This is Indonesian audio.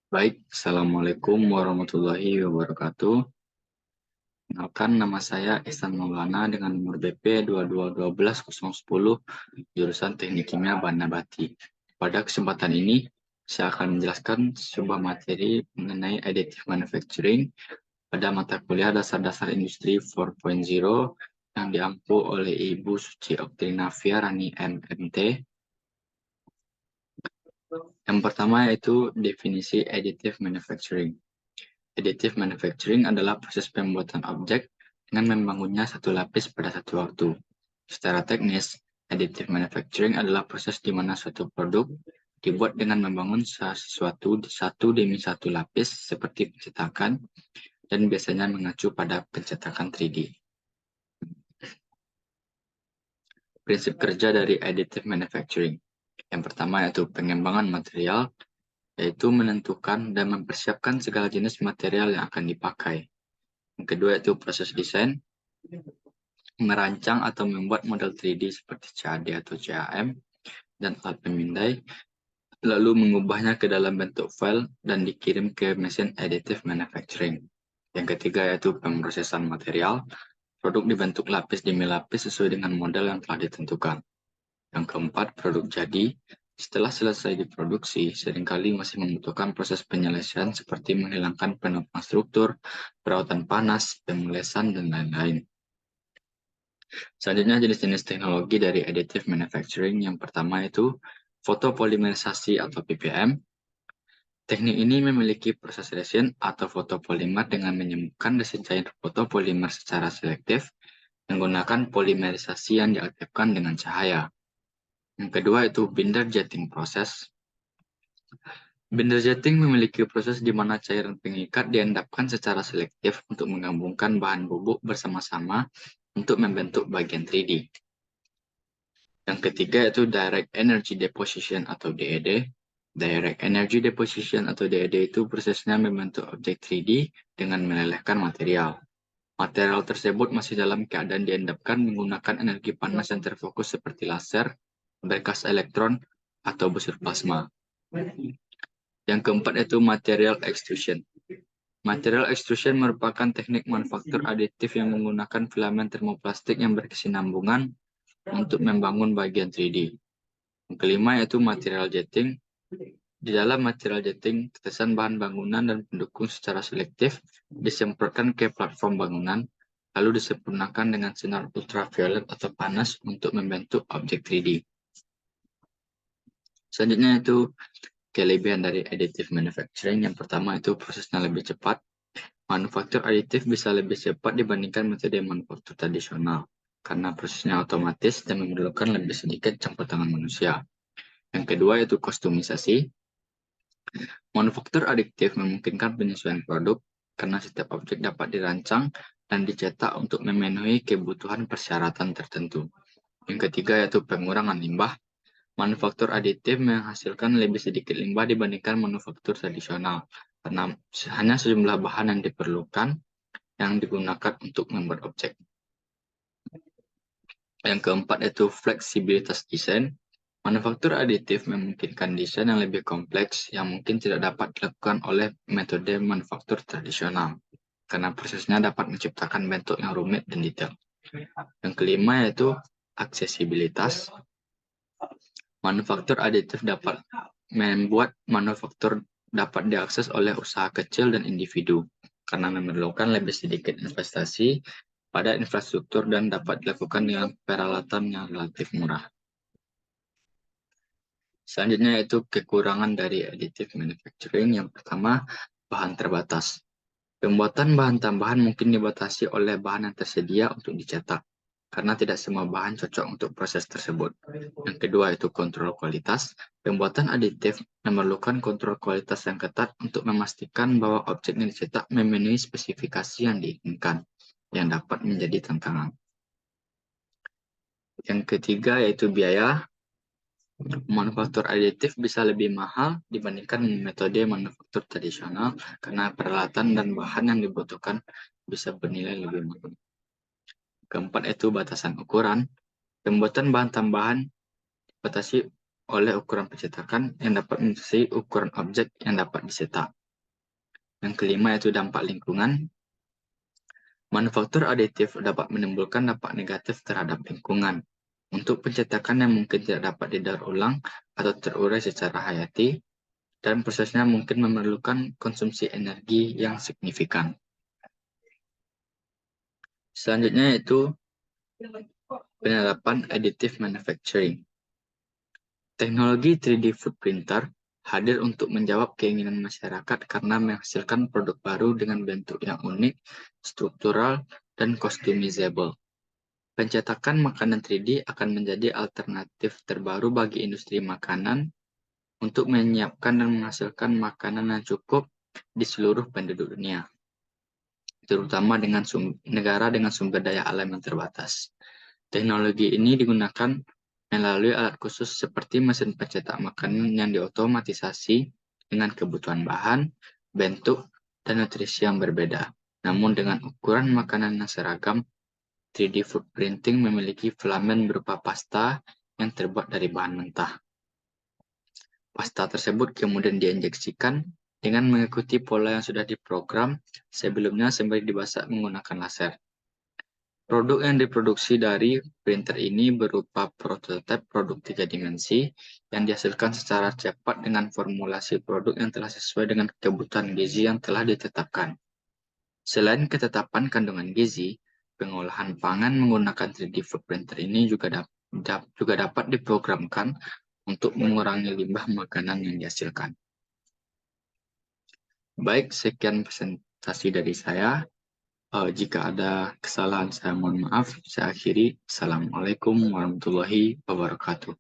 Baik, Assalamualaikum warahmatullahi wabarakatuh. Kenalkan, nama saya Ihsan Maulana dengan nomor BP 2212010, jurusan Teknik Kimia Bahan Nabati. Pada kesempatan ini, saya akan menjelaskan sebuah materi mengenai additive manufacturing pada mata kuliah Dasar-Dasar Industri 4.0 yang diampu oleh Ibu Suci Oktinavia Rani MMT. Yang pertama yaitu definisi additive manufacturing. Additive manufacturing adalah proses pembuatan objek dengan membangunnya satu lapis pada satu waktu. Secara teknis, additive manufacturing adalah proses di mana suatu produk dibuat dengan membangun sesuatu satu demi satu lapis seperti pencetakan dan biasanya mengacu pada pencetakan 3D. Prinsip kerja dari additive manufacturing. Yang pertama yaitu pengembangan material, yaitu menentukan dan mempersiapkan segala jenis material yang akan dipakai. Yang kedua yaitu proses desain, merancang atau membuat model 3D seperti CAD atau CAM dan alat pemindai, lalu mengubahnya ke dalam bentuk file dan dikirim ke mesin additive manufacturing. Yang ketiga yaitu pemrosesan material, produk dibentuk lapis demi lapis sesuai dengan model yang telah ditentukan. Yang keempat, produk jadi. Setelah selesai diproduksi, seringkali masih membutuhkan proses penyelesaian seperti menghilangkan penopang struktur, perawatan panas, pemulesan, dan lain-lain. Selanjutnya jenis-jenis teknologi dari additive manufacturing. Yang pertama itu fotopolimerisasi atau PPM. Teknik ini memiliki proses resin atau fotopolimer dengan menyembuhkan resin cair fotopolimer secara selektif menggunakan polimerisasi yang diaktifkan dengan cahaya. Yang kedua itu binder jetting proses. Binder jetting memiliki proses di mana cairan pengikat diendapkan secara selektif untuk menggabungkan bahan bubuk bersama-sama untuk membentuk bagian 3D. Yang ketiga yaitu Direct Energy Deposition atau DED. Direct Energy Deposition atau DED itu prosesnya membentuk objek 3D dengan melelehkan material. Material tersebut masih dalam keadaan diendapkan menggunakan energi panas yang terfokus seperti laser, berkas elektron, atau busur plasma. Yang keempat yaitu Material Extrusion. Material extrusion merupakan teknik manufaktur aditif yang menggunakan filamen termoplastik yang berkesinambungan untuk membangun bagian 3D. Yang kelima yaitu material jetting. Di dalam material jetting, tetesan bahan bangunan dan pendukung secara selektif disemprotkan ke platform bangunan, lalu disempurnakan dengan sinar ultraviolet atau panas untuk membentuk objek 3D. Selanjutnya itu kelebihan dari additive manufacturing. Yang pertama itu prosesnya lebih cepat. Manufaktur aditif bisa lebih cepat dibandingkan metode manufaktur tradisional karena prosesnya otomatis dan memerlukan lebih sedikit campur tangan manusia. Yang kedua yaitu kostumisasi. Manufaktur adiktif memungkinkan penyesuaian produk karena setiap objek dapat dirancang dan dicetak untuk memenuhi kebutuhan persyaratan tertentu. Yang ketiga yaitu pengurangan limbah. Manufaktur aditif menghasilkan lebih sedikit limbah dibandingkan manufaktur tradisional karena hanya sejumlah bahan yang diperlukan yang digunakan untuk membuat objek. Yang keempat yaitu fleksibilitas desain. Manufaktur aditif memungkinkan desain yang lebih kompleks yang mungkin tidak dapat dilakukan oleh metode manufaktur tradisional, karena prosesnya dapat menciptakan bentuk yang rumit dan detail. Yang kelima yaitu aksesibilitas. Manufaktur aditif dapat membuat manufaktur dapat diakses oleh usaha kecil dan individu, karena memerlukan lebih sedikit investasi pada infrastruktur dan dapat dilakukan dengan peralatan yang relatif murah. Selanjutnya yaitu kekurangan dari additive manufacturing. Yang pertama, bahan terbatas. Pembuatan bahan tambahan mungkin dibatasi oleh bahan yang tersedia untuk dicetak, karena tidak semua bahan cocok untuk proses tersebut. Yang kedua yaitu kontrol kualitas. Pembuatan aditif memerlukan kontrol kualitas yang ketat untuk memastikan bahwa objek yang dicetak memenuhi spesifikasi yang diinginkan, yang dapat menjadi tantangan. Yang ketiga yaitu biaya. Manufaktur aditif bisa lebih mahal dibandingkan metode manufaktur tradisional karena peralatan dan bahan yang dibutuhkan bisa bernilai lebih mahal. Keempat itu batasan ukuran. Pembuatan bahan tambahan dibatasi oleh ukuran pencetakan yang dapat membatasi ukuran objek yang dapat dicetak. Yang kelima yaitu dampak lingkungan. Manufaktur aditif dapat menimbulkan dampak negatif terhadap lingkungan. Untuk pencetakan yang mungkin tidak dapat didaur ulang atau terurai secara hayati, dan prosesnya mungkin memerlukan konsumsi energi yang signifikan. Selanjutnya yaitu penerapan additive manufacturing. Teknologi 3D food printer hadir untuk menjawab keinginan masyarakat karena menghasilkan produk baru dengan bentuk yang unik, struktural, dan customizable. Pencetakan makanan 3D akan menjadi alternatif terbaru bagi industri makanan untuk menyiapkan dan menghasilkan makanan yang cukup di seluruh penduduk dunia, terutama dengan negara dengan sumber daya alam yang terbatas. Teknologi ini digunakan melalui alat khusus seperti mesin pencetak makanan yang diotomatisasi dengan kebutuhan bahan, bentuk, dan nutrisi yang berbeda. Namun dengan ukuran makanan yang seragam, 3D food printing memiliki filamen berupa pasta yang terbuat dari bahan mentah. Pasta tersebut kemudian diinjeksikan dengan mengikuti pola yang sudah diprogram sebelumnya sembari dibasak menggunakan laser. Produk yang diproduksi dari printer ini berupa prototipe produk 3 dimensi yang dihasilkan secara cepat dengan formulasi produk yang telah sesuai dengan kebutuhan gizi yang telah ditetapkan. Selain ketetapan kandungan gizi, pengolahan pangan menggunakan 3D food printer ini juga dapat diprogramkan untuk mengurangi limbah makanan yang dihasilkan. Baik, sekian presentasi dari saya. Jika ada kesalahan, saya mohon maaf. Saya akhiri. Assalamualaikum warahmatullahi wabarakatuh.